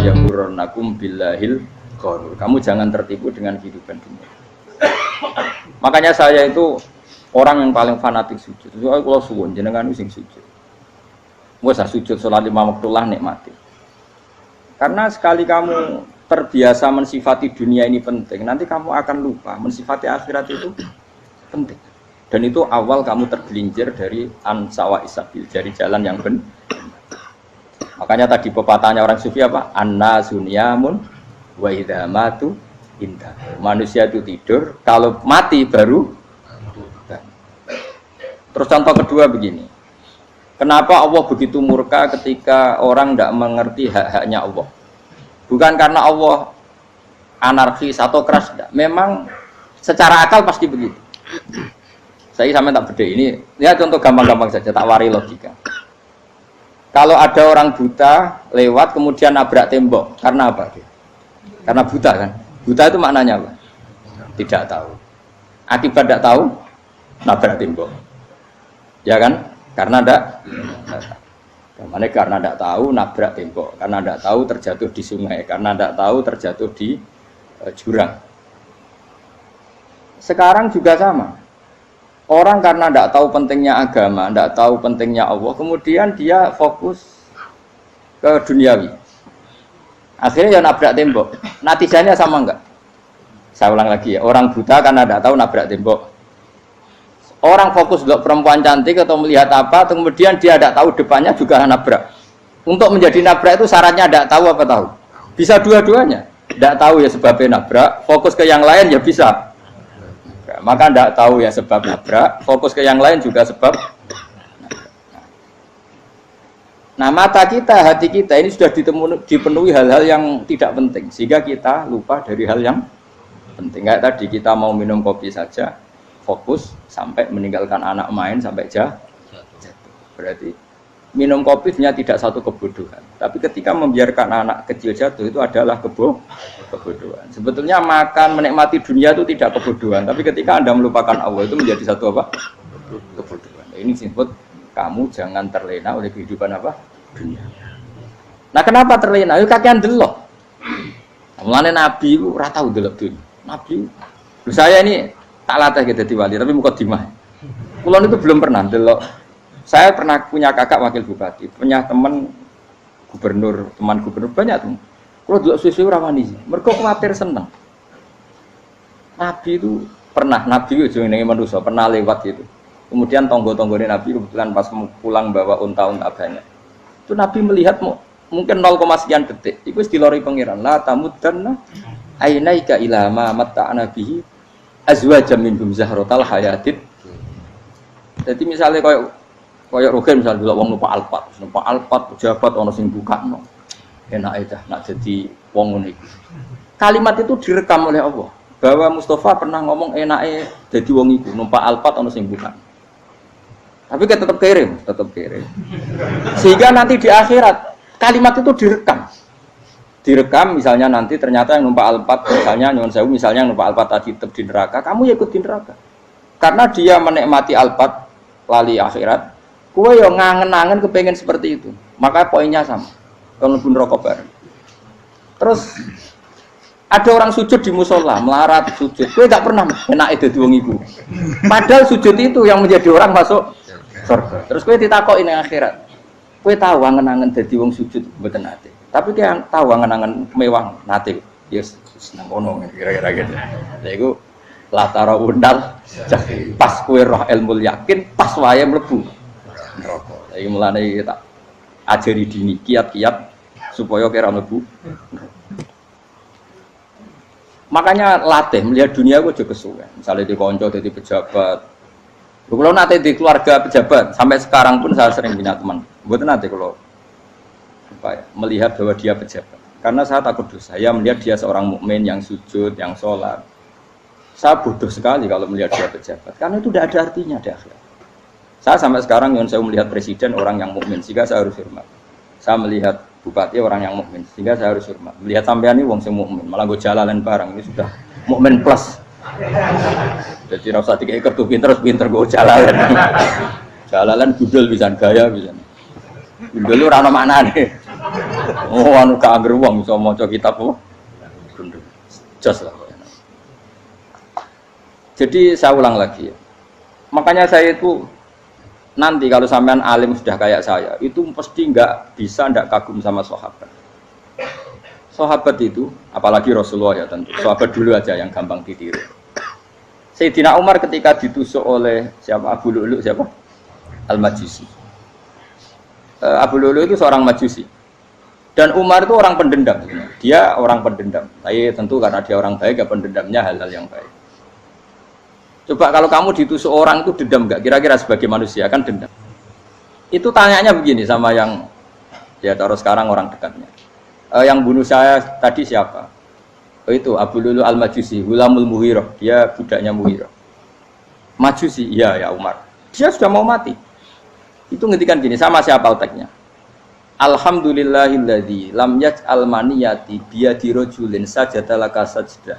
Yaghurrannakum billahil ghurur. Kamu jangan tertipu dengan kehidupan dunia. Makanya saya itu orang yang paling fanatik sujud. Soalnya kalau suwun jenengan sing sujud. Wes sujud salat lima waktullah nikmati. Karena sekali kamu terbiasa mensifati dunia ini penting, nanti kamu akan lupa mensifati akhirat itu penting. Dan itu awal kamu tergelincir dari ansawa isabil, dari jalan yang benar. Makanya tadi pepatahnya orang sufi apa? An-nasu niyamun wa idza matu indah. Manusia itu tidur, kalau mati baru. Terus contoh kedua begini. Kenapa Allah begitu murka ketika orang tidak mengerti hak-haknya Allah? Bukan karena Allah anarkis atau keras, tidak. Memang secara akal pasti begitu. Saya sampai tak beda ini. Lihat contoh gampang-gampang saja, tak wari logika. Kalau ada orang buta lewat kemudian nabrak tembok, karena apa? Karena buta kan? Buta itu maknanya apa? Tidak tahu. Akibat tidak tahu, nabrak tembok. Ya kan? Karena tidak tahu nabrak tembok, karena tidak tahu terjatuh di sungai, karena tidak tahu terjatuh di jurang. Sekarang juga sama. Orang karena tidak tahu pentingnya agama, tidak tahu pentingnya Allah, kemudian dia fokus ke duniawi. Akhirnya ya nabrak tembok. Natijanya sama enggak? Saya ulang lagi ya, orang buta karena tidak tahu nabrak tembok. Orang fokus untuk perempuan cantik atau melihat apa, kemudian dia tidak tahu depannya juga nabrak. Untuk menjadi nabrak itu syaratnya tidak tahu apa tahu? Bisa dua-duanya. Tidak tahu ya sebabnya nabrak, fokus ke yang lain ya bisa. Maka tidak tahu ya sebab nabrak, fokus ke yang lain juga sebab. Nah mata kita, hati kita ini sudah dipenuhi hal-hal yang tidak penting, sehingga kita lupa dari hal yang penting. Kayak tadi kita mau minum kopi saja, fokus sampai meninggalkan anak main sampai jatuh. Berarti minum kopi sebenarnya tidak satu kebodohan, tapi ketika membiarkan anak kecil jatuh itu adalah kebodohan. Sebetulnya makan menikmati dunia itu tidak kebodohan, tapi ketika Anda melupakan Allah itu menjadi satu apa? Kebodohan. Ini disebut kamu jangan terlena oleh kehidupan apa? Dunia. Nah kenapa terlena? Itu kakean delok. Mulane Nabi itu ora tau delok dunia. Nabi saya ini tak latih gitu di wali, tapi mukadimah. Kulon itu belum pernah delok. Saya pernah punya kakak wakil bupati, punya teman gubernur banyak tuh. Kalau delok susu rawani, mereka khawatir seneng. Nabi itu pernah, Nabi itu jenenge manusia, pernah lewat gitu. Kemudian tonggo-tonggone Nabi kebetulan pas pulang bawa unta-unta banyak. Itu Nabi melihat mungkin 0, sekian detik. Itu dilori pangeran. La tamuddanna ainaika ila ma matta'na bihi azwajam minhum zahratal hayatid. Jadi misalnya kayak Rogen misalnya dulu wong numpak Alphard pejabat ono sing bukakno. Enak aja nak jadi wong ngono iku. Kalimat itu direkam oleh Allah bahwa Mustafa pernah ngomong enake dadi wong iku numpak Alphard ono sing bukan. Tapi kan tetap kirim. Sehingga nanti di akhirat kalimat itu direkam misalnya nanti ternyata yang numpak Alphard misalnya nyuwun sewu misalnya yang numpak Alphard tadi tetap di neraka, kamu ya ikut di neraka. Karena dia menikmati Alphard lali akhirat, kowe yo ngangen-angen kepengen seperti itu. Maka poinnya sama. Kalau pun rokok bareng. Terus ada orang sujud di musola, melarat sujud. Kowe gak pernah enake dadi wong iku. Padahal sujud itu yang menjadi orang masuk surga. Terus kowe ditakoki ning akhirat. Kowe tahu angen-angen dadi wong sujud mboten nate. Tapi dia tahu angen-angen mewah nate. Yes, seneng ngono kira-kira gitu. Lha iku latara undal pas kowe roh ilmu yakin pas wae mlebu neraka. Iki mulane tak ajari dini kiat-kiat supaya kira mlebu. Makanya latih melihat dunia gue juga kesuwen. Misalnya di konco jadi pejabat. Kalau nanti di keluarga pejabat sampai sekarang pun saya sering punya teman. Buat nanti kalau melihat bahwa dia pejabat. Karena saya takut dosa. Saya melihat dia seorang mukmin yang sujud, yang sholat. Saya bodoh sekali kalau melihat dia pejabat. Karena itu tidak ada artinya di akhirat. Saya sampai sekarang yang saya melihat presiden orang yang mukmin, sehingga saya harus hormat. Saya melihat bupati orang yang mukmin, sehingga saya harus hormat. Melihat sampean ini wong sing mukmin, malah gue jalalan barang ini sudah mukmin plus. Jadi rasa tiga ekor tuh pinter gue jalalan. Jalalan gundul bisa gaya bisa. Gundul ora ono maknane. Oh anu gak angger wong iso maca kitab apa? Gundul. Jos lah. Jadi saya ulang lagi ya. Makanya saya itu nanti kalau sampean alim sudah kayak saya, itu pasti nggak bisa nggak kagum sama sahabat. Sahabat itu, apalagi Rasulullah ya tentu. Sahabat dulu aja yang gampang ditiru. Sayyidina Umar ketika ditusuk oleh siapa Abu Lu'lu siapa? Al-Majusi. Abu Lu'lu itu seorang Majusi. Dan Umar itu orang pendendam. Dia orang pendendam. Tapi tentu karena dia orang baik, ya pendendamnya hal-hal yang baik. Coba kalau kamu ditusuk orang itu dendam nggak? Kira-kira sebagai manusia kan dendam. Itu tanyanya begini sama yang ya taruh sekarang orang dekatnya. Yang bunuh saya tadi siapa? Oh itu Abu Lu'lu Al-Majusi, Hulamul Muhirah, dia budaknya Muhirah. Majusi, iya ya Umar. Dia sudah mau mati. Itu ngetikan gini, sama siapa alteknya? Alhamdulillahilladzi lam yaj'al maniyati biyadi rajulin sajadalaka sajdah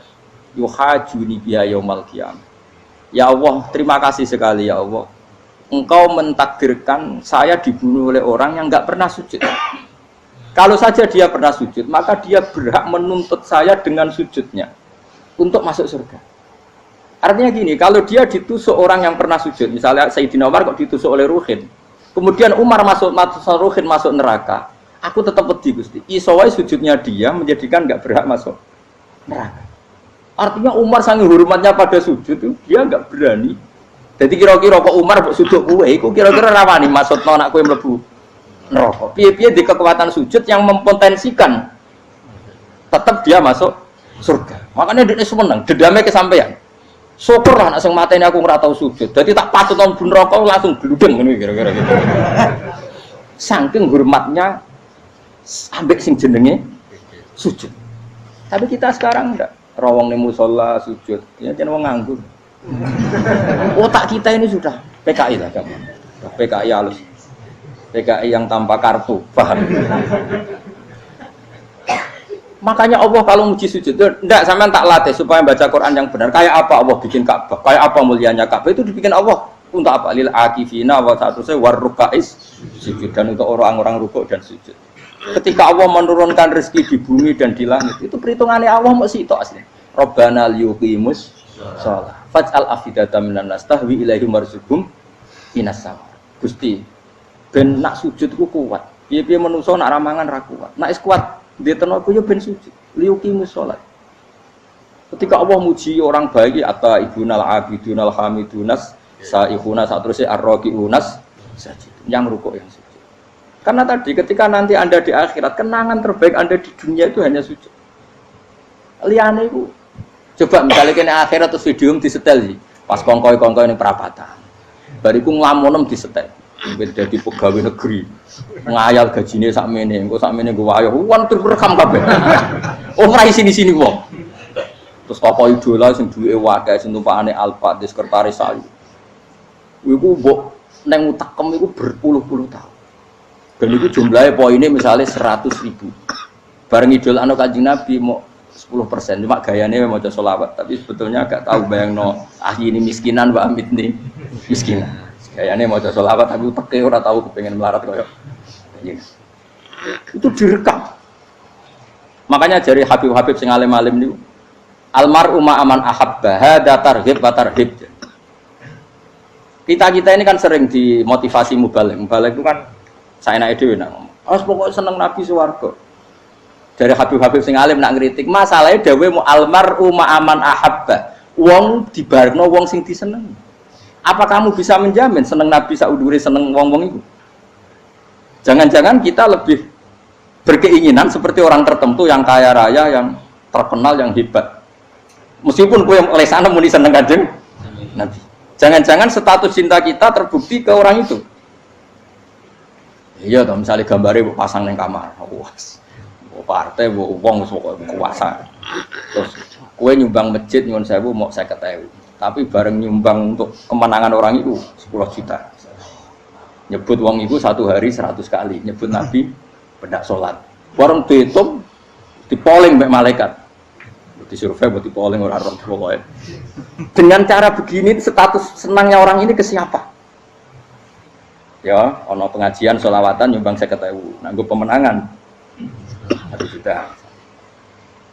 yuhajuni biha yaumal qiyamah. Ya Allah, terima kasih sekali ya Allah. Engkau mentakdirkan saya dibunuh oleh orang yang enggak pernah sujud. Kalau saja dia pernah sujud, maka dia berhak menuntut saya dengan sujudnya untuk masuk surga. Artinya gini, kalau dia ditusuk orang yang pernah sujud, misalnya Sayyidina Umar kok ditusuk oleh Ruhin, kemudian Umar masuk Ruhin masuk neraka, aku tetap pedih Gusti. Isowai sujudnya dia menjadikan nggak berhak masuk neraka. Artinya Umar sangat hormatnya pada sujud, dia nggak berani. Jadi kira-kira kok Umar sujud kue, kok kira-kira rawani masuk anak kue mlebu neraka. Piye-piye di kekuatan sujud yang mempotensikan tetap dia masuk surga. Makanya dia seneng, dendamnya kesampaian. Syukur lah anak sing mateni aku ora tau sujud. Jadi tak patut nang neraka langsung gludeng ngene kira-kira gitu. Saking hormatnya ambek sing jenenge sujud. Tapi kita sekarang enggak. Rawong ning musala sujud, ya jeneng wong nganggur. Otak kita ini sudah PKI lah kamu. PKI halus. PKI yang tanpa kartu, paham? Makanya Allah kalau muji sujud, enggak sampean tak latih supaya baca Quran yang benar. Kayak apa Allah bikin Ka'bah? Kayak apa mulianya Ka'bah? Itu dibikin Allah untuk apa? Lil akifina wa satusai warrukais sujud, dan untuk orang-orang rukuk dan sujud. Ketika Allah menurunkan rezeki di bumi dan di langit, itu perhitungannya Allah masih itu asli. Rabbana liyuqimus shalah faj'al afidatan minan nas tahwi ilaihim warzuqhum minas sama. Gusti, ben nak sujud ku kuat. Piye-piye menungso nak ramangan ra kuat. Nak is kuat dia tenaga yo ben sujud. Liyuqimus shalah. Ketika Allah muji orang baik, atta ibunal abidunal hamidunas saihuna satrusé arraqiunas sajid. Yang rukuk yang sujud. Karena tadi ketika nanti Anda di akhirat, kenangan terbaik Anda di dunia itu hanya sujud. Liane itu coba misalnya kene akhirat terus video disetel sih. Pas kongkoi-kongkoi ini perapatan. Bariku nglamonem disetel. Beda di pegawai negeri. Ngayal gajine sakmene, engko sakmene nggo wayo. Wan terus rekam kabeh. Oh ora sini-sini wong. Terus tokoh idola sing duwe wae sing tumpakane Alfa di sekretaris saya. Iku mbok nang utakem iku berpuluh-puluh tahun. Dan itu jumlahnya poinnya misalnya 100.000. Bareng idol anu Kanjeng Nabi mau 10%, cuma gayanya mau coba sholawat. Tapi sebetulnya agak tahu bayang no ini miskinan Mbak Amit nih miskinan. Gayanya mau coba sholawat tapi teke ora tahu kepengen melarat koyo. Itu direkam. Makanya dari Habib-habib sing alim-alim niku almar'u ma'aman ahabba hada targhib wa tarhib. Kita ini kan sering dimotivasi mubaligh. Mubaligh itu kan saya naik dewe nak ngomong. Harus pokoknya seneng Nabi swarga. Dari Habib-habib sing alim nak ngritik, masalahnya dawe mu almar'u ma'aman ahabba. Wong dibarno wong sing diseneng. Apa kamu bisa menjamin seneng Nabi saudure seneng wong-wong itu? Jangan-jangan kita lebih berkeinginan seperti orang tertentu yang kaya raya, yang terkenal, yang hebat. Meskipun kowe oleh sana muni seneng Kanjeng Nabi. Jangan-jangan status cinta kita terbukti ke orang itu. Iya toh misalnya gambarnya pasang neng kamar, wah, partai, wong kuasa. Terus kue nyumbang masjid nyuwun sewu mau 50.000, tapi bareng nyumbang untuk kemenangan orang itu 10 juta. Nyebut wong itu satu hari 100 kali, nyebut Nabi bedak sholat. Warung dihitung, dipoling mbek malaikat, disurvei buat dipoling orang pokoknya. Dengan cara begini status senangnya orang ini ke siapa? Ya, ono pengajian sholawatan nyumbang 50.000. Nanggo pemenangan. 1 juta.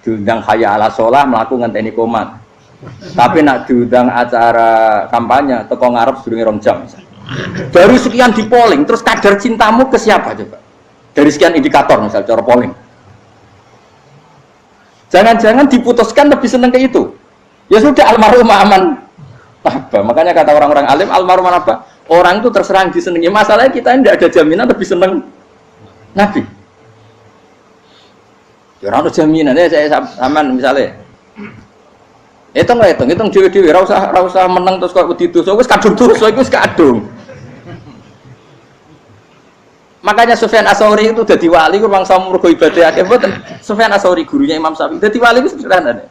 Diundang hayya ala sholah mlaku ngenteni komat. Tapi nak diundang acara kampanye teko ngarep sedurunge 2 jam. Baru sekian di polling, terus kadar cintamu ke siapa coba? Dari sekian indikator misal cara polling. Jangan-jangan diputuskan lebih seneng ke itu. Ya sudah almarhum aman. Apa? Makanya kata orang-orang alim almarhum apa? Orang itu terserang disenangi. Masalahnya kita tidak ada jaminan lebih seneng Nabi. Ya orang ada jaminan. Saya aman misalnya. Hitung dewi-dewi. Rasa menang terus kok begitu. So wis kadung terus, so wis kadung. Makanya Sufyan Ats-Tsauri itu dadi wali ku mangsa mergo ibadah akeh mboten. Sufyan Ats-Tsauri gurunya Imam Syafi'i. Dadi wali ku sederhana.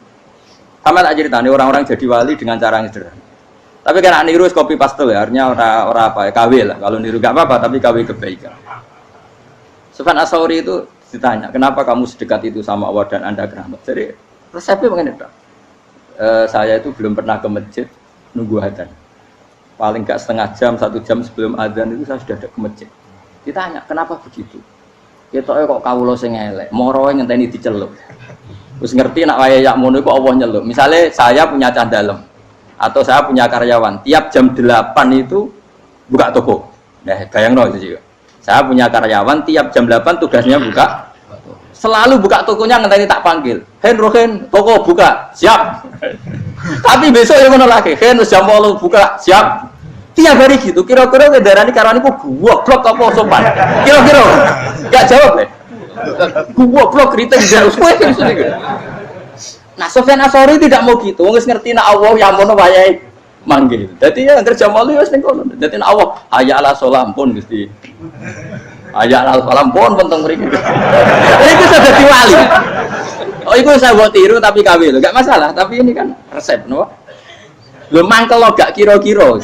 Sama tak ceritane orang-orang jadi wali dengan cara yang sederhana. Tapi kan niru copy paste ya, artinya ora apa ya, KW lah. Kalau niru enggak apa-apa, tapi KW kebaikan. Sufyan Ats-Tsauri itu ditanya, "Kenapa kamu sedekat itu sama Allah dan Anda keramat?" Jadi resepnya begini, Pak. Saya itu belum pernah ke masjid nunggu adzan. Paling enggak setengah jam, 1 jam sebelum adzan itu saya sudah ada ke masjid. Ditanya, kenapa begitu? Ketoke kok kawula sing elek, moroe ngenteni diceluk. Wis ngerti nak waya yak mono iku Allah nyeluk. Misale saya punya cah dalem atau saya punya karyawan, tiap jam 8 itu buka toko. Nah, bayangno itu juga. Saya punya karyawan tiap jam 8 tugasnya buka. Selalu buka tokonya ngenteni tak panggil. Rohen, toko buka, siap. Tapi besok yang ngono lagi, wis jam 8 buka, siap. Tiap hari gitu, kira-kira kendaraan karena ini kok goblok apa sopan? Kira-kira gak jawab deh. Goblok kritik jauh gitu. Nah, Sufyan Ats-Tsauri tidak mau gitu. Wis ngerti nak Allah yang mono wayahe manggil. Dadi ya kerja malu wis ning kono. Dadi nak Allah hayya ala sholam pun Gusti. Hayya ala sholam pun penting mriki. Iku sudah dadi wali. Oh, iku saya buat tiru tapi KW lho. Gak masalah, tapi ini kan resep, no. Lho mangkel lo gak kira-kira.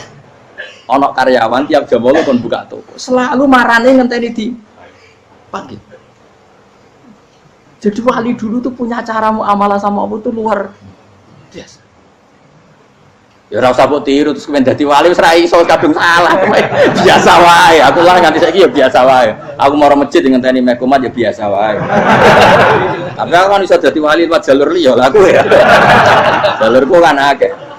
Ono karyawan tiap jam 8 kon buka toko. Selalu marane ngenteni di panggil. Jadi wali dulu tuh punya cara muamalah sama Allah tuh luar biasa. Ya ora usah mbok tiru terus kemen dadi wali wis ra iso kadung salah. Biasa wae. Aku lah nganti saiki ya biasa wae. Aku mau masjid ngenteni mekumat ya biasa wae. Tapi aku kan iso dadi wali lewat jalur liya lah aku ya. Jalurku kan akeh.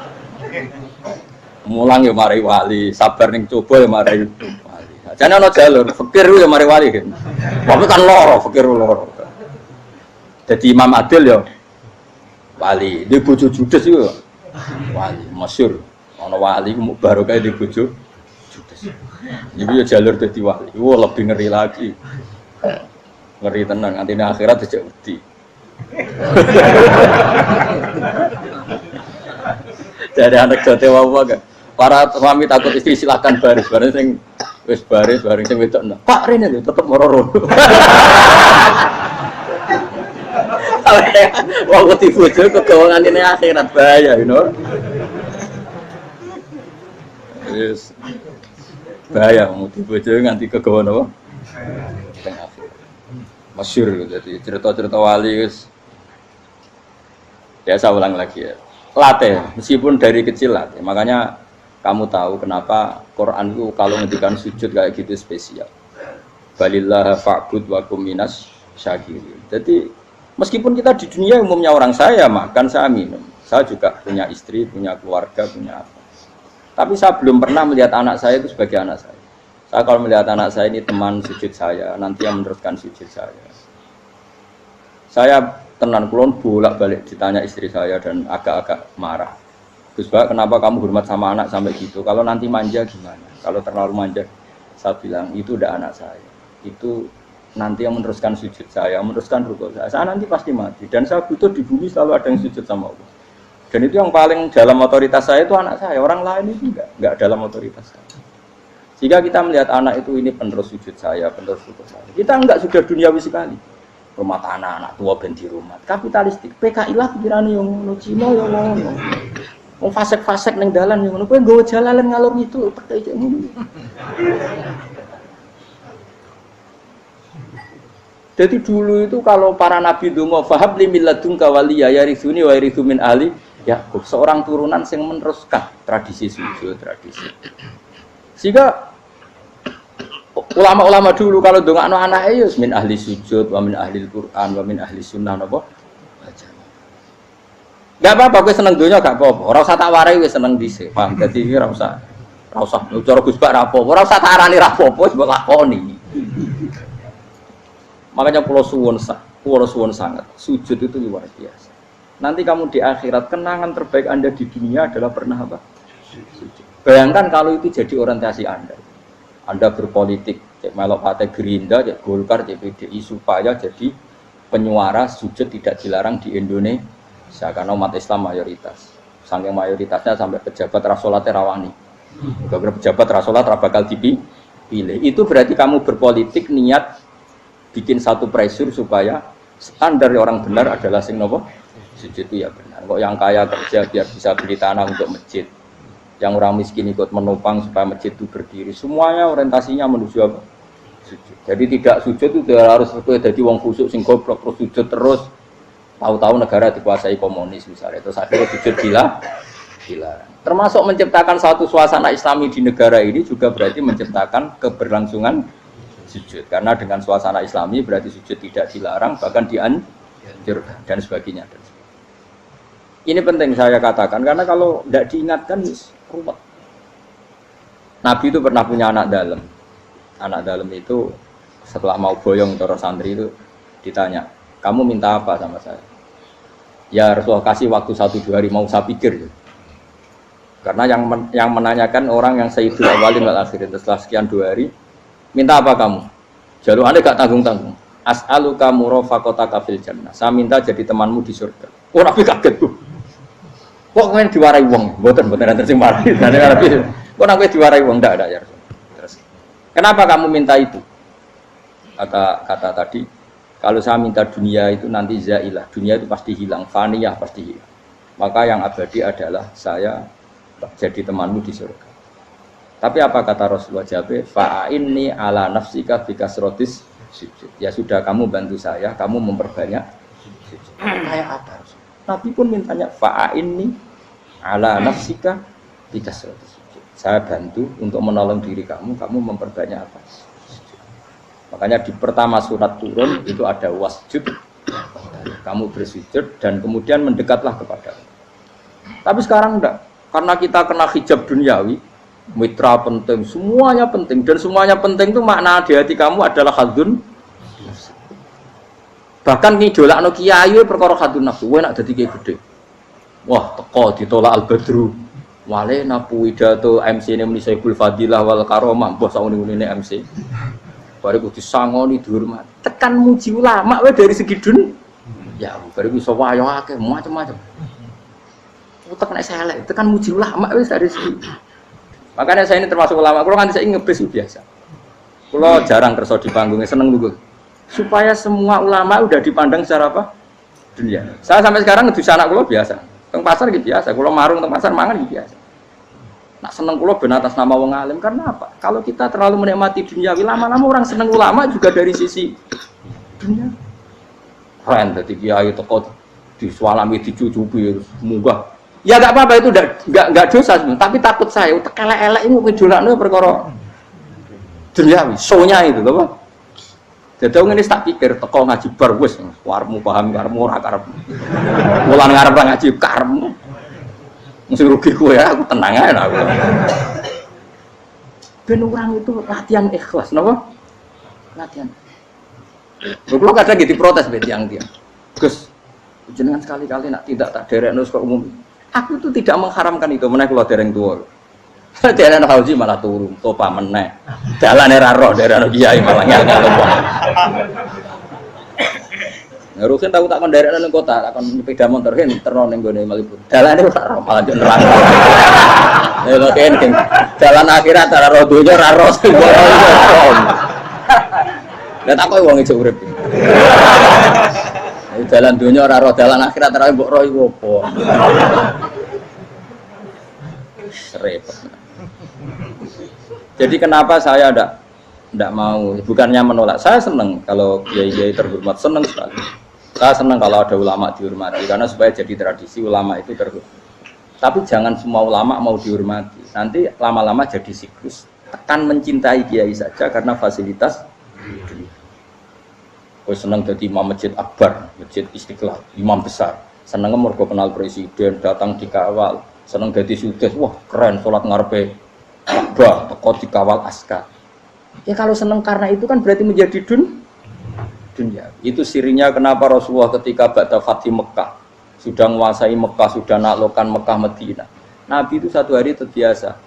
Mulang ya mari wali, sabar ning coba ya mari wali. Jane ana jalur fikir ya mari wali. Tapi kan loro, fikir loro. Jadi Imam Adil ya wali, di bojo judes iku wali, masyhur. Ana wali ku barokah di bojo judes. Iku ya jalur dadi wali. Wah, lebih ngeri lagi. Ngeri tenan, antine akhirat dijak wedi. Jadi anak jote wae kan. Para suami takut istri silakan baris sing wis baris bareng sing wedok. Pak rene lho tetep moro-moro. Wong wedi bojo kegawangan ini akhirat bahaya, you know. Yes. Bahaya wedi bojo nganti kegawan apa? Teng akhirat. Masyhur jadi cerita-cerita wali wis. Ya saya ulang lagi ya. Latih, meskipun dari kecil latih. Makanya kamu tahu kenapa Quran itu kalau ngendikan sujud kayak gitu spesial. Balillah fa'bud wa kum minas syakirin. Jadi meskipun kita di dunia umumnya orang saya makan, saya minum. Saya juga punya istri, punya keluarga, punya apa. Tapi saya belum pernah melihat anak saya itu sebagai anak saya. Saya kalau melihat anak saya ini teman sujud saya, nanti yang meneruskan sujud saya. Saya tenan kulon bolak-balik ditanya istri saya dan agak-agak marah. Gus Pak, kenapa kamu hormat sama anak sampai gitu? Kalau nanti manja gimana? Kalau terlalu manja, saya bilang itu udah anak saya. Itu nanti yang meneruskan sujud saya, meneruskan rukuk saya. Saya nanti pasti mati dan saya butuh di bumi selalu ada yang sujud sama Allah. Dan itu yang paling dalam otoritas saya itu anak saya. Orang lain itu enggak dalam otoritas saya. Jika kita melihat anak itu ini penerus sujud saya, penerus rukuk saya. Kita enggak sudah duniawi sekali. Rumah tanah, anak tua ben di rumah. Kapitalistik. PKI lah pikirannya yang ngono, Cina yang ngono. Wong fasek-fasek ning dalan yang ngono. Kowe nggawa jalalan ngalor itu pakai ngono. Jadi dulu itu kalau para nabi donga fahab li milladunka waliya yarithuni wa yarithu min ali Yakub, seorang turunan yang meneruskan tradisi sujud, tradisi. Sehingga ulama-ulama dulu kalau ndongakno anake ya min ahli sujud, wa min ahli Quran, wa min ahli sunnah napa? Enggak apa-apa kowe seneng donya gak apa-apa. Ora usah tak warai wis seneng dhisik. Paham? Dadi iki ora usah cara Gus Bak ra apa-apa. Ora usah tak arani ra apa-apa wis mbok lakoni. Makanya pulau suwun sangat sujud itu luar biasa. Nanti kamu di akhirat kenangan terbaik Anda di dunia adalah pernah apa? Sujud. Bayangkan kalau itu jadi orientasi Anda. Anda berpolitik, cek melok partai Gerindra, cek Golkar, cek PDI supaya jadi penyuara sujud tidak dilarang di Indonesia karena umat Islam mayoritas. Saking mayoritasnya sampai pejabat rasolatnya rawani. Gara-gara pejabat rasolat bakal dipilih. Itu berarti kamu berpolitik niat bikin satu pressure supaya standar orang benar adalah sing nopo sujud itu ya benar. Kok yang kaya kerja biar bisa beli tanah untuk masjid, yang orang miskin ikut menopang supaya masjid itu berdiri. Semuanya orientasinya menuju apa? Sujud. Jadi tidak sujud itu harus jadi wong khusuk sing goblok terus sujud terus. Tahu-tahu negara dikuasai komunis misalnya, terus akhirnya sujud gila. Termasuk menciptakan satu suasana Islami di negara ini juga berarti menciptakan keberlangsungan sujud. Karena dengan suasana Islami berarti sujud tidak dilarang, bahkan dianjurkan dan sebagainya. Ini penting saya katakan karena kalau tidak diingatkan ruwet. Nabi itu pernah punya anak dalam. Anak dalam itu setelah mau boyong terus santri itu ditanya, kamu minta apa sama saya? Ya Rasulullah kasih waktu 1-2 hari mau saya pikir. Karena yang menanyakan orang yang Sayyidul Awwalin wal Akhirin setelah sekian 2 hari, minta apa kamu? Jalur Anda gak tanggung-tanggung. As'aluka murafaqataka fil jannah. Saya minta jadi temanmu di surga. Oh Nabi kaget tuh. Kok kalian diwarai wong? Mboten nanti sing marahi. Kok nang kowe diwarai wong ndak ada ya. Terus. Kenapa kamu minta itu? Kata tadi, kalau saya minta dunia itu nanti zailah. Dunia itu pasti hilang, faniyah pasti hilang. Maka yang abadi adalah saya jadi temanmu di surga. Tapi apa kata Rasulullah jawab? Fa'inni ala nafsika bikasrotis sujud. Ya sudah kamu bantu saya, kamu memperbanyak sujud. Kayak apa? Nabi pun mintanya fa'inni ala nafsika bikasrotis sujud. Saya bantu untuk menolong diri kamu memperbanyak apa? Sujud. Makanya di pertama surat turun itu ada wasjud. Kamu bersujud dan kemudian mendekatlah kepada Allah. Tapi sekarang enggak. Karena kita kena hijab duniawi, mitra penting, semuanya penting dan semuanya penting itu makna di hati kamu adalah hadzun. Bahkan ngidolakno kiai perkara hadzun nafsu, kowe nak dadi kiai gede. Wah, teko ditolak Al-Badru. Wale napu pidato MC ne muni Saiful Fadilah wal Karomah, mbah sauni-unine MC. Bariku disangoni dihormat. Tekan muji ulama wae dari segi dunia. Ya, bariku iso wayo akeh macam-macam. Tekan saya elek, tekan muji ulama wis dari segi. Makanya saya ini termasuk ulama, kalau kan saya ngebis biasa. Kalau jarang kerso di panggungnya, seneng dulu. Supaya semua ulama udah dipandang secara apa? Dunia. Saya sampai sekarang ngedus anak kulo biasa. Teng pasar gitu biasa. Kulo marung teng pasar mangan gitu biasa. Nak seneng kulo ben atas nama wong alim karena apa? Kalau kita terlalu menikmati dunia, lama-lama orang seneng ulama juga dari sisi dunia. Keren, jadi kiai teko disualami dicucupi munggah. Ya enggak apa-apa itu enggak dosa tapi takut saya elek-elek ini ngidolakno perkara duniawi, show-nya itu lho, Pak. Jadi ngene tak pikir teko ngaji bar wis warmu paham karemu ora karep. Mulan ngarep ngaji karemu. Mesti rugi kowe ya, aku tenang ae aku. Ben orang itu latihan ikhlas, napa? Latihan. Kalau kadang gitu protes be tiang-tiang. Gus, jenengan sekali-kali nak tidak tak derekno kok umum. Aku itu tidak mengharamkan itu, meneh kula dereng tuwa. Dereng haji malah turun, topa meneh. Dalane ra roh dereng kiai malah ngel-ngel. Ngurusin tahu tak kon derekno ning kota, tak kon sepeda motor hen terno ning gone Malibur. Dalane ora roh malah yo neraka. Lha kene dalan akhirat ora roh donya ra roh. Lah tak koyo wong ijo urip. Jalan dunia ora roh dalan akhirat ora mbok roh iku apa. Repot. Jadi kenapa saya tidak mau, bukannya menolak, saya senang kalau kiai-kiai terhormat, senang sekali. Saya senang kalau ada ulama dihormati karena supaya jadi tradisi ulama itu terhormat. Tapi jangan semua ulama mau dihormati. Nanti lama-lama jadi siklus. tekan mencintai kiai saja karena fasilitas. Kowe seneng dadi imam masjid akbar, masjid Istiqlal, imam besar. Seneng mergo kenal presiden, datang dikawal. Seneng dadi sugih, wah keren salat ngarepe Ka'bah, teko dikawal askar. Ya kalau seneng karena itu kan berarti menjadi dunia. Itu sirinya kenapa Rasulullah ketika ba'da Fathi Mekah sudah menguasai Mekah, sudah naklukkan Mekah Madinah. Nabi itu satu hari terbiasa.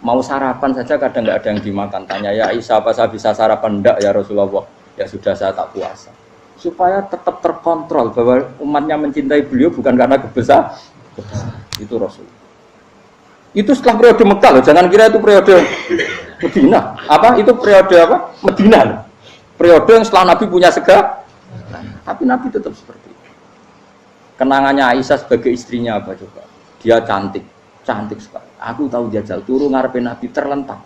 Mau sarapan saja kadang nggak ada yang dimakan. Tanya ya Aisyah, apa saya bisa sarapan? Enggak ya Rasulullah. Ya sudah saya tak puasa. Supaya tetap terkontrol bahwa umatnya mencintai beliau bukan karena kebesaran. Itu Rasul. Itu setelah periode Mekah loh. Jangan kira itu periode Medina. Apa? Itu periode apa? Medina loh. Periode yang setelah Nabi punya segala. Tapi Nabi tetap seperti itu. Kenangannya Aisyah sebagai istrinya apa coba? Dia cantik sekali. Aku tahu jajal turu ngarepe Nabi terlentang.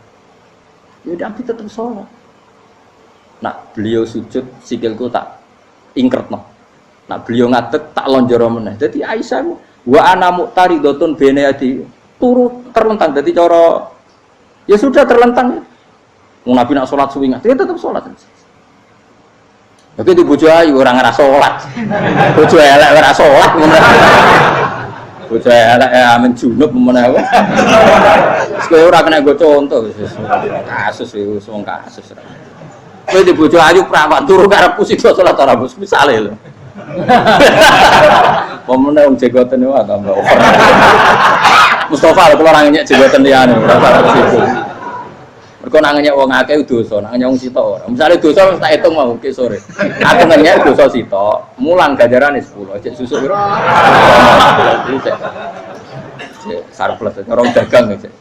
Ya Nabi tetap sholat. Nah beliau sujud sikilku tak ingkretno. Nah beliau ngadeg tak lonjoro meneh. Jadi Aisyah wa ana muqtaridotun bene adi turu terlentang. Jadi cara ya sudah terlentang. Wong Nabi nak sholat suwi dia tetap sholat. Tapi di bojo ayu ora ngrasa sholat. Bojo elek ora sholat ngono. Bojo elek amen junub menawa. Wis ora kena go contoh kasus wis wong kasus. Kowe di bojo ayu prawan turu karepku sida salat ora bos misale lho. Pomene wong jegoten wae tambah over. Mustofa lho kula ora nyek jegoten liyane ora karo situ. Mergo nang nyek wong akeh dosa, nang nyek wong sitok ora. Misale dosa wis tak hitung mau ki sore. Aku nyek dosa sitok, mulang ganjarane 10, cek susuk piro? Cek sarplus orang dagang cek.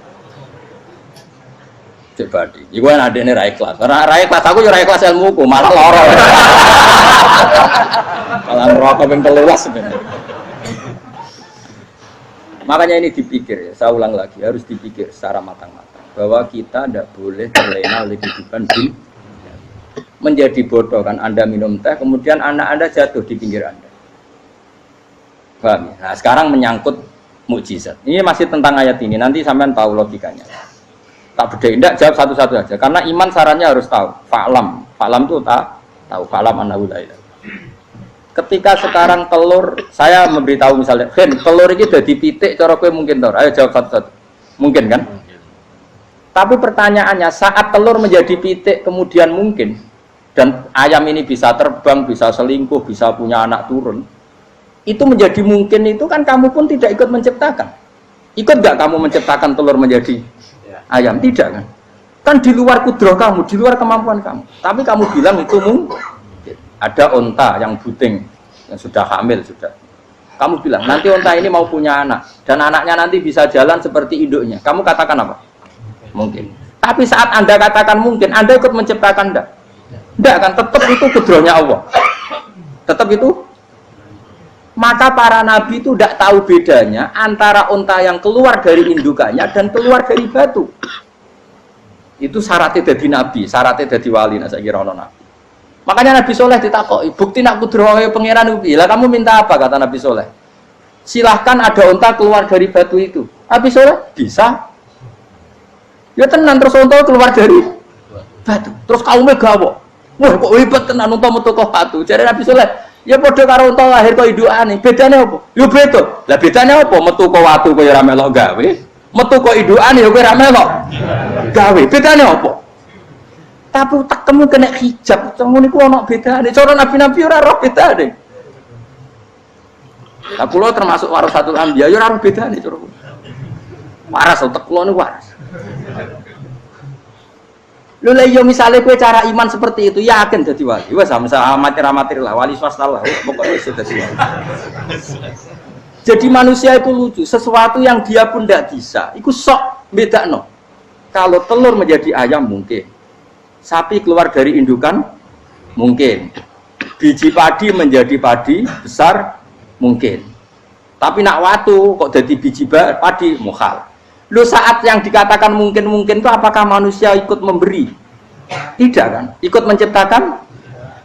Cek badi. Iku kan adene ra ikhlas. Ora ikhlas aku yo ora ikhlas ilmuku, malah lara. Malah rokok ping 13 sebenarnya. Makanya ini dipikir ya, saya ulang lagi, harus dipikir secara matang-matang bahwa kita tidak boleh terlena oleh kehidupan dunia. Menjadi bodoh kan Anda minum teh, kemudian anak Anda jatuh di pinggir Anda. Paham ya? Nah, sekarang menyangkut mukjizat. Ini masih tentang ayat ini, nanti sampean tahu logikanya. Tak bedain, tidak jawab satu-satu aja. Karena iman sarannya harus tahu. Fa'lam itu tak tahu. Fa'lam annahu la ilaha. Ketika sekarang telur, saya memberitahu misalnya, telur ini udah dipitik, cara kowe mungkin tor. Ayo jawab satu-satu. Mungkin kan? Tapi pertanyaannya, saat telur menjadi pitik kemudian mungkin, dan ayam ini bisa terbang, bisa selingkuh, bisa punya anak turun, itu menjadi mungkin itu kan kamu pun tidak ikut menciptakan. Ikut nggak kamu menciptakan telur menjadi ayam? Tidak kan? Kan di luar kudrah kamu, di luar kemampuan kamu. Tapi kamu bilang itu mungkin. Ada onta yang buting, yang sudah hamil sudah. Kamu bilang nanti onta ini mau punya anak dan anaknya nanti bisa jalan seperti induknya. Kamu katakan apa? Mungkin. Tapi saat Anda katakan mungkin, Anda ikut menciptakan enggak? Enggak kan? Tetap itu kudrahnya Allah. Tetap itu. Maka para nabi itu tidak tahu bedanya antara onta yang keluar dari indukannya dan keluar dari batu. Itu syaratnya jadi nabi, syaratnya jadi wali. Nah, saya kira ono nabi. Makanya Nabi Soleh ditakoki, bukti nak kudrahe pangeran ubi. Lah kamu minta apa kata Nabi Soleh? Silahkan ada onta keluar dari batu itu. Nabi Soleh bisa. Ya tenan terus onta keluar dari batu. Terus kaumnya gawo. Wah kok hebat tenan onta metu kok batu. Jare Nabi Soleh, ya padha karo onta lahir kok indukane. Bedane apa? Ya beda. Lah bedane apa? Metu kok watu kok ya ora melok gawe. Metu kok indukane ya kowe ora melok gawe. Bedane apa? Tapi tekemu kena hijab, temu niku ana bedane. Cara nabi-nabi ora roh bedane. Lah kula termasuk warasatul anbiya ya ora roh bedane cara. Waras utek kula niku waras. Lho lha yo misale kowe cara iman seperti itu yakin dadi wali. Wes sama amatir-amatir lah wali swasta lah. Pokoke wis dadi wali. Jadi manusia itu lucu, sesuatu yang dia pun tidak bisa. Iku sok bedakno. Kalau telur menjadi ayam mungkin. Sapi keluar dari indukan mungkin, biji padi menjadi padi besar mungkin, tapi nak watu kok jadi biji padi mukhal. Lu saat yang dikatakan mungkin itu apakah manusia ikut memberi? Tidak kan? Ikut menciptakan?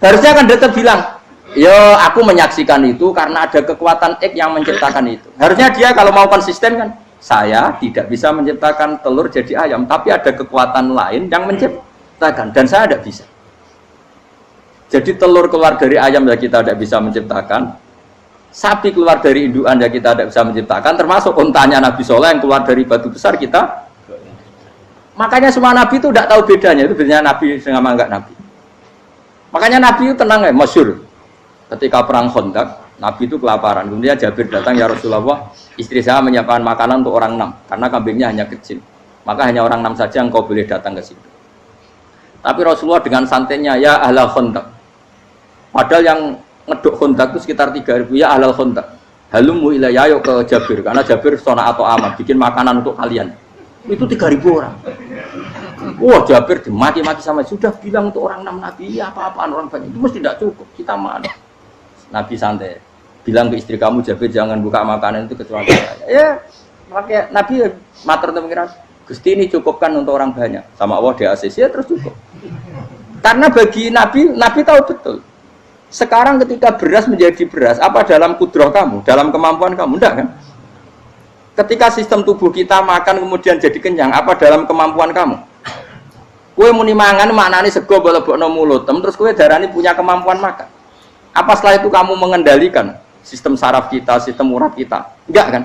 Harusnya kan tetap bilang, yo aku menyaksikan itu karena ada kekuatan X yang menciptakan itu. Harusnya dia kalau mau konsisten kan, Saya tidak bisa menciptakan telur jadi ayam, tapi ada kekuatan lain yang menciptakan, dan saya tidak bisa. Jadi telur keluar dari ayam ya kita tidak bisa menciptakan, sapi keluar dari indukan ya kita tidak bisa menciptakan, termasuk untanya Nabi Soleh yang keluar dari batu besar kita. Makanya semua Nabi itu tidak tahu bedanya, itu bedanya Nabi sama enggak Nabi. Makanya Nabi itu tenang ya, masyhur. Ketika perang Khandaq, Nabi itu kelaparan. Kemudian Jabir datang, ya Rasulullah, istri saya menyiapkan makanan untuk orang 6, karena kambingnya hanya kecil. Maka hanya orang 6 saja yang kau boleh datang ke situ. Tapi Rasulullah dengan santainya, ya ahlal Khandaq. Padahal yang ngeduk Khandaq itu sekitar 3.000, ya ahlal Khandaq. Halumu ilayya, yuk ke Jabir, karena Jabir sona atau amat, bikin makanan untuk kalian. Itu 3.000 orang. Wah, Jabir dimaki-maki sama, sudah bilang untuk orang 6 Nabi, ya apa-apaan orang banyak, itu mesti tidak cukup, kita mana. Nabi santai, bilang ke istri kamu, Jabir jangan buka makanan itu kecuali saya. Ya, pakai Nabi matur pengiran, Gusti ini cukupkan untuk orang banyak, sama Allah di ACC ya terus cukup. Karena bagi Nabi tahu betul. Sekarang ketika beras menjadi beras, apa dalam kudrah kamu, dalam kemampuan kamu, enggak kan? Ketika sistem tubuh kita makan kemudian jadi kenyang, apa dalam kemampuan kamu? Kue muni mangan maknane sego bolebokno mulut, terus kue darani punya kemampuan makan. Apa setelah itu kamu mengendalikan sistem saraf kita, sistem urat kita? Enggak kan?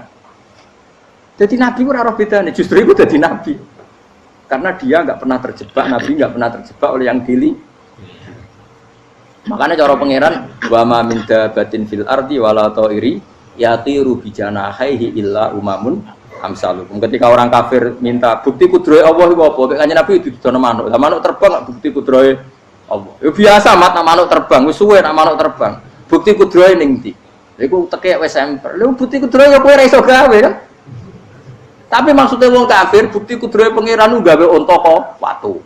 Jadi Nabi ora roh bedane, justru itu jadi Nabi. Karena dia enggak pernah terjebak, Nabi enggak pernah terjebak oleh yang dili. Makanya cara pangeran wa ma min dabatin fil ardi wala ta'iri yatiru bi janahihi illa umamun amsalukum. Ketika orang kafir minta bukti kudrohe Allah iku apa? Kanjeng Nabi didono manuk. Lah manuk terbang bukti kudrohe Allah. Ya biasa manuk terbang, wis suwe nak manuk terbang. Bukti kudrohe ning ndi? Iku teke wis emper. Lha bukti kudrohe ya kowe ora iso gawe kan? Tapi maksudnya wong kafir bukti kudrohe pangeran ku gawe unta kok watu.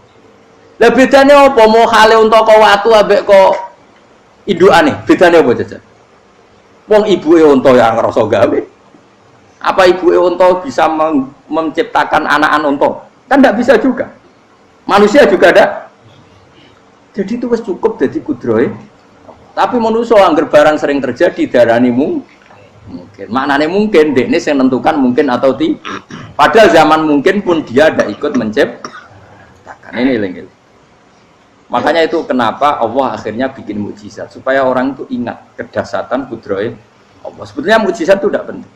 Lah bedane apa mau hale unta kok watu ambek kok indukane? Bedane apa jajan? Wong ibuke unta ya ngrasa gawe. Apa ibuke unta bisa menciptakan anak-anak unta? Kan tidak bisa juga. Manusia juga ada. Jadi itu wis cukup jadi kudrohe. Tapi manusia angger barang sering terjadi darani mungkin. Maknane mungkin dekne sing nentukan mungkin atau tidak. Padahal zaman mungkin pun dia tidak ikut menciptakan. Ini eling-eling. Makanya itu kenapa Allah akhirnya bikin mukjizat supaya orang itu ingat kedahsyatan kudrohe Allah. Sebetulnya mukjizat itu tidak penting.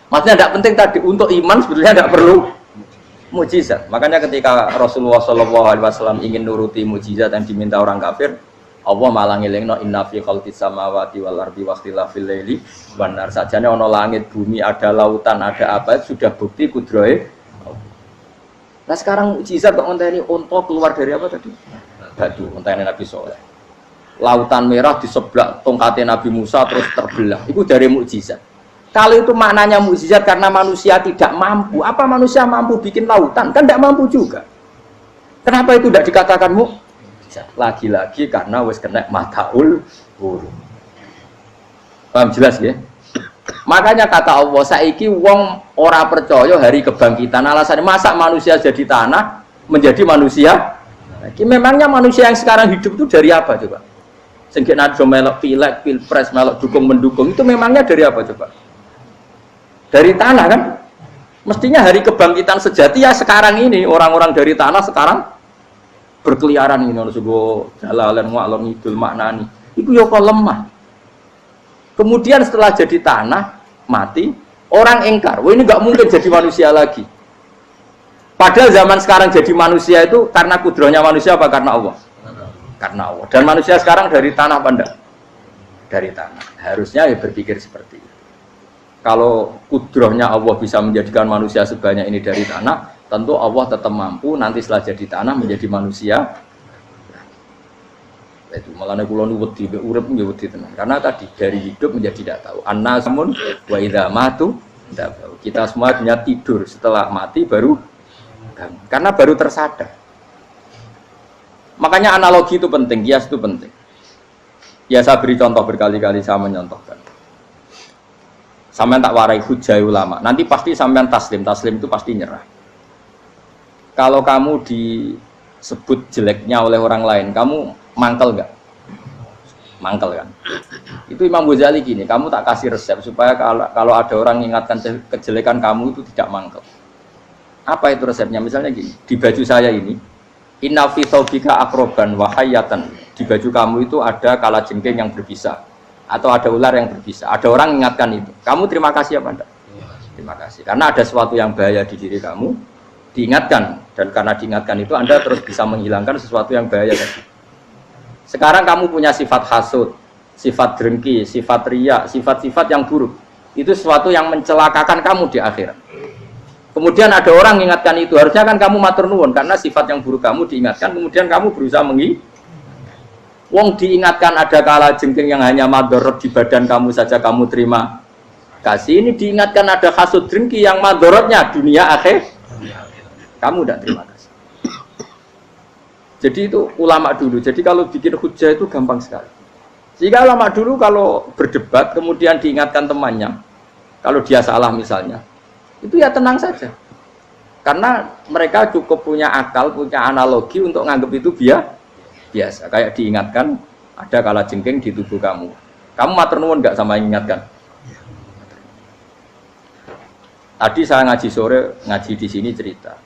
Maksudnya tidak penting tadi untuk iman sebetulnya tidak perlu mukjizat. Makanya ketika Rasulullah SAW ingin nuruti mukjizat yang diminta orang kafir, Allah malah ngelingno inna fi khalqis samawati wal ardi wakhtilafil laili wan nar. Sajane ana langit bumi, ada lautan, ada apa sudah bukti kudrohe. Nah sekarang mukjizat kok ngenteni unta keluar dari apa tadi? Batu, ngenteni Nabi Soleh. Lautan merah di sebelah tongkatnya Nabi Musa terus terbelah. Itu dari mukjizat. Kalau itu maknanya mukjizat karena manusia tidak mampu, apa manusia mampu bikin lautan? Kan tidak mampu juga. Kenapa itu tidak dikatakan mukjizat? Lagi-lagi karena wis kena mataul huruf. Paham jelas ya? Makanya kata Allah, saiki wong ora percaya hari kebangkitan. Alasannya masa manusia jadi tanah menjadi manusia? Memangnya manusia yang sekarang hidup itu dari apa coba? Sehingga nado melok pilek, pilpres, melok dukung mendukung itu memangnya dari apa coba? Dari tanah kan? Mestinya hari kebangkitan sejati ya sekarang ini orang-orang dari tanah sekarang berkeliaran ini harus go jalalan ngalor ngidul maknani. Itu yo kok lemah. Kemudian setelah jadi tanah mati orang engkar, wah ini nggak mungkin jadi manusia lagi. Padahal zaman sekarang jadi manusia itu karena kudrohnya manusia apa karena Allah? Karena Allah. Dan manusia sekarang dari tanah apa enggak? Dari tanah. Harusnya ya berpikir seperti itu. Kalau kudrohnya Allah bisa menjadikan manusia sebanyak ini dari tanah, tentu Allah tetap mampu nanti setelah jadi tanah menjadi manusia. Itu malah kula nu wedi urip nggih wedi tenan. Karena tadi dari hidup menjadi tidak tahu. Annasamun wa idza matu tidak tahu. Kita semua hanya tidur, setelah mati baru karena baru tersadar. Makanya analogi itu penting, kias itu penting. Ya saya beri contoh berkali-kali, saya menyontohkan. Sampean tak warai hujah ulama. Nanti pasti sampean taslim itu pasti nyerah. Kalau kamu disebut jeleknya oleh orang lain, kamu mangkel nggak? Mangkel kan? Itu Imam Ghazali gini, kamu tak kasih resep supaya kalau ada orang mengingatkan kejelekan kamu itu tidak mangkel. Apa itu resepnya? Misalnya gini, di baju saya ini, inna fi thawbika akroban wahayatan. Di baju kamu itu ada kalajengking yang berbisa atau ada ular yang berbisa. Ada orang mengingatkan itu. Kamu terima kasih apa enggak? Terima kasih. Karena ada sesuatu yang bahaya di diri kamu, diingatkan, dan karena diingatkan itu Anda terus bisa menghilangkan sesuatu yang bahaya tadi. Sekarang kamu punya sifat hasud, sifat dengki, sifat riya, sifat-sifat yang buruk. Itu sesuatu yang mencelakakan kamu di akhirat. Kemudian ada orang mengingatkan itu, harusnya kan kamu matur nuwun karena sifat yang buruk kamu diingatkan, kemudian kamu berusaha Wong diingatkan ada kalajengking yang hanya madorot di badan kamu saja kamu terima kasih, ini diingatkan ada hasud dengki yang madorotnya dunia akhir, kamu tidak terima kasih. Jadi itu ulama dulu. Jadi kalau bikin hujah itu gampang sekali. Jika ulama dulu kalau berdebat kemudian diingatkan temannya, kalau dia salah misalnya, itu ya tenang saja. Karena mereka cukup punya akal, punya analogi untuk nganggap itu biasa. Kayak diingatkan ada kalajengking di tubuh kamu. Kamu matur nuwun nggak sama ingatkan? Tadi saya ngaji sore, ngaji di sini cerita.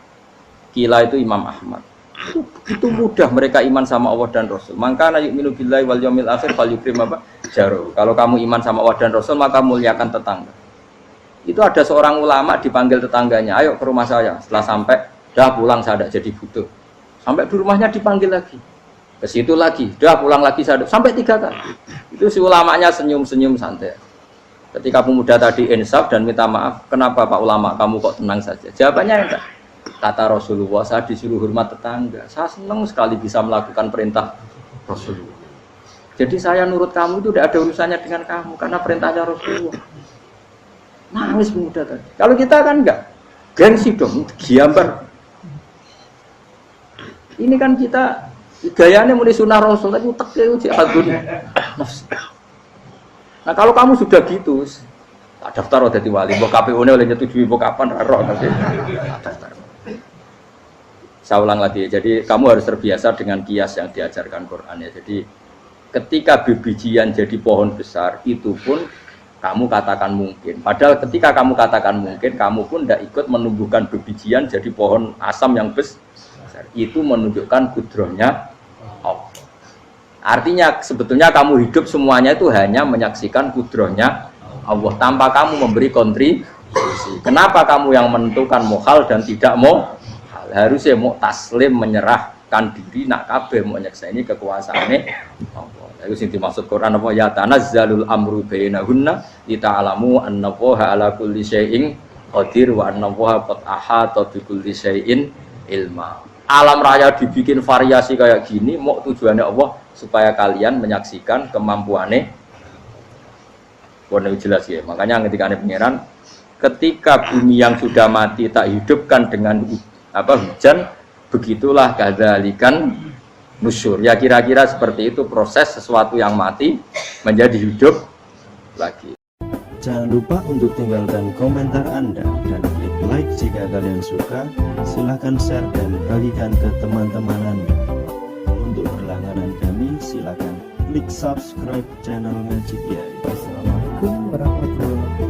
Kila itu Imam Ahmad. Itu begitu mudah mereka iman sama Allah dan Rasul. Maka yu'minu billahi wal yaumil akhir falyukrim apa? Jaru. Kalau kamu iman sama Allah dan Rasul, maka muliakan tetangga. Itu ada seorang ulama dipanggil tetangganya, ayo ke rumah saya. Setelah sampai, dah pulang saya tidak jadi butuh. Sampai di rumahnya dipanggil lagi. Ke situ lagi, dah pulang lagi saya sampai 3 kali. Itu si ulamanya senyum-senyum santai. Ketika pemuda tadi insaf dan minta maaf, kenapa Pak Ulama kamu kok tenang saja? Jawabannya enggak. Kata Rasulullah, saya disuruh hormat tetangga. Saya senang sekali bisa melakukan perintah Rasulullah. Jadi saya nurut kamu itu tidak ada urusannya dengan kamu, karena perintahnya Rasulullah. Nangis pemuda tadi. Kalau kita kan enggak, gengsi dong, giambar. Ini kan kita gayanya mulai sunnah Rasul, tapi uteknya uji hadun. Nah kalau kamu sudah gitu, tak daftar udah wali, mbok KPU-nya oleh nyetujui mbok kapan roh nanti. Daftar. Saya ulang lagi, jadi kamu harus terbiasa dengan kias yang diajarkan Quran ya. Jadi ketika bibijian jadi pohon besar, itu pun kamu katakan mungkin. Padahal ketika kamu katakan mungkin, kamu pun tidak ikut menumbuhkan bibijian jadi pohon asam yang besar. Itu menunjukkan kudrohnya Allah. Artinya sebetulnya kamu hidup semuanya itu hanya menyaksikan kudrohnya Allah tanpa kamu memberi kontribusi. Kenapa kamu yang menentukan mohal dan tidak mau? Harusnya mau taslim, menyerahkan diri, nak kabeh mau nyekseni kekuasaane Allah. Itu sing dimaksud Quran apa ya tanazzalul amru bainahunna lita'lamu annallaha ala kulli syai'in qadir wa annallaha qad ahata bi kulli syai'in ilma. Alam raya dibikin variasi kayak gini, mau tujuannya Allah supaya kalian menyaksikan kemampuannya. Warna jelas ya. Makanya ketika ada pangeran, ketika bumi yang sudah mati tak hidupkan dengan hujan, begitulah kadzalikan nusyur. Ya kira-kira seperti itu proses sesuatu yang mati menjadi hidup lagi. Jangan lupa untuk tinggalkan komentar Anda dan klik like jika kalian suka. Silahkan share dan bagikan ke teman-teman Anda. Untuk berlangganan kami, silahkan klik subscribe channel Ngaji Kiai. Wassalamualaikum warahmatullahi wabarakatuh.